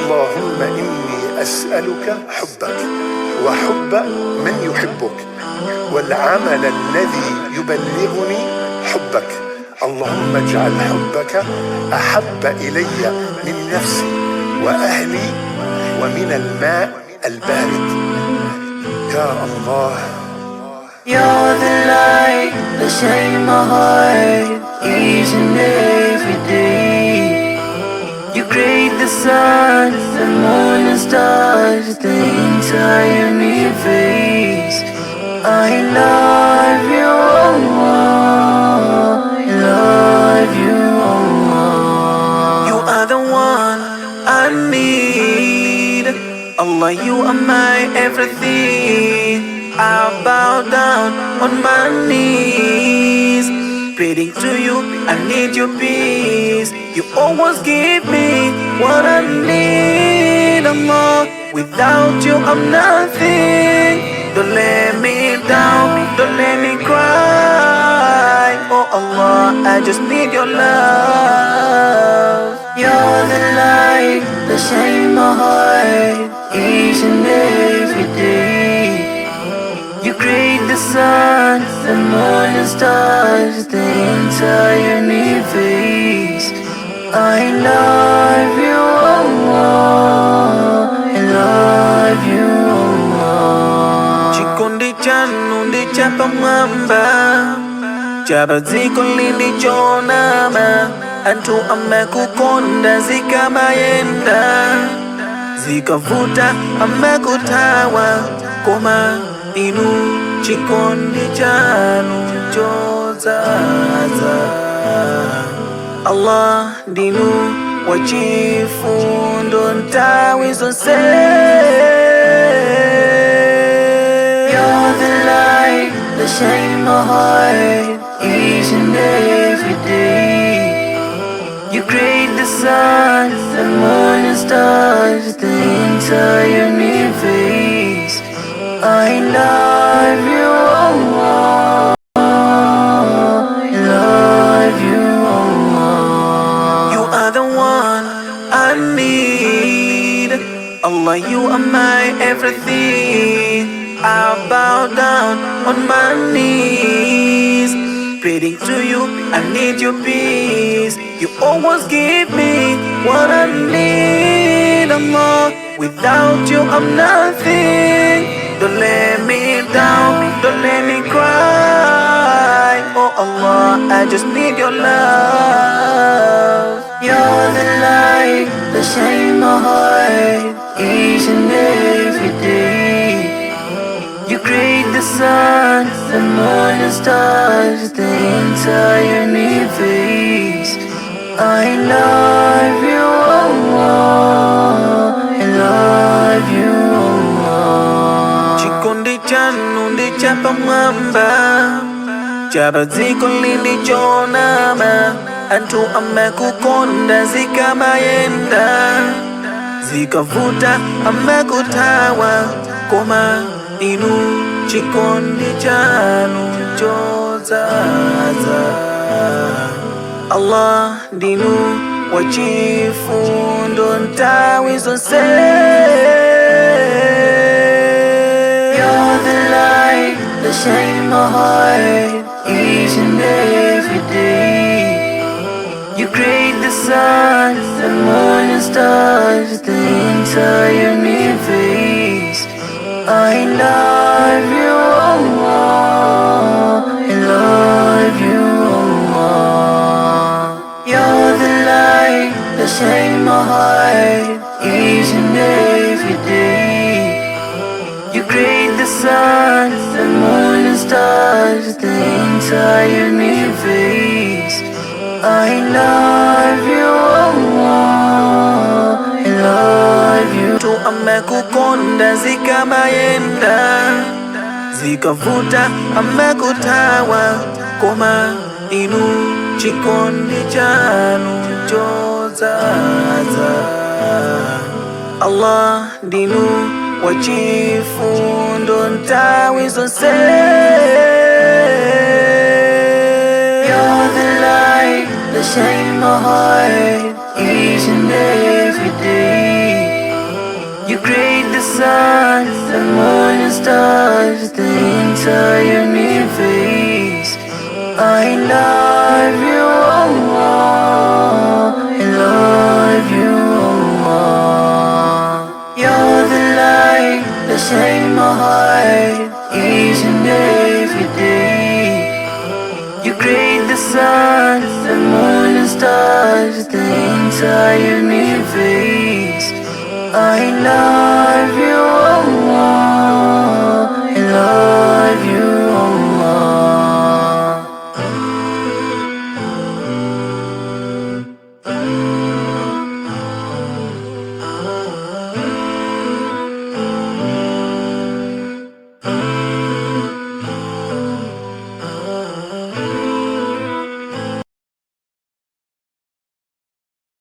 اللهم إني أسألك حبك وحب من يحبك والعمل الذي يبلغني حبك. اللهم اجعل حبك أحب إلي من نفسي وأهلي ومن الماء البارد. يا الله. You're the light that shines my heart each and every day. You create the sun, the moon and stars, the entire universe. I love you, Allah. I love you, Allah. You are the one I need. Allah, you are my everything. I bow down on my knees, praying to you, I need your peace. You always give me what I need, Allah. Without you, I'm nothing. Don't let me down, don't let me cry. Oh Allah, I just need your love. You're the light that shines my heart each and every day. You create the sun, the moon and stars, the entire universe. I love you, Allah. I love you, Allah. Chikondi chanu ndi chapamwamba, chapadziko lili chonama. Anthu amakukonda zikamayenda, zikavuta amakutawa. Koma inu chikondi chanu chodzaza. Allah ndinu wachifundo nthawi zonse. You're the light that shines my heart each and every day. You create the sun, the moon and stars, the entire universe. I love you, Allah. I love you, Allah. You are the one I need. Allah, you are my everything. I bow down on my knees, praying to you, I need your peace. You always give me what I need, Allah. Without you, I'm nothing. Don't let me down, don't let me cry. Oh Allah, I just need your love. You're the light that shines my heart each and every day. You create the sun, the moon and stars, the entire universe. I love you, Allah. I love you, Allah. Chikondi chanu ndi chapamwamba, chapadziko lili chonama. Anthu amakukonda zikamayenda, zikavuta amakutawa. Koma inu chikondi chanu chodzaza. Allah ndinu wachifundo nthawi zonse. You're the light that shines my heart each and every day. You create the sun, the moon and stars, the entire universe. I love you, Allah. I love you, Allah. You're the light that shines my heart each and every day. You create the sun, the moon and stars, the entire universe. I love you, Allah. I love you. Tu amakukonda zikamayenda, zikavuta amakutawa. Koma inu chikondi chanu chodzaza. Allah ndinu wachifundo nthawi zonse. You're the light that shines my heart each and every day. sun, the moon and stars, the entire universe. I love you, Allah, I love you, Allah. You're the light that shines my heart each and every day. You create the sun, the moon and stars, the entire universe. I love you,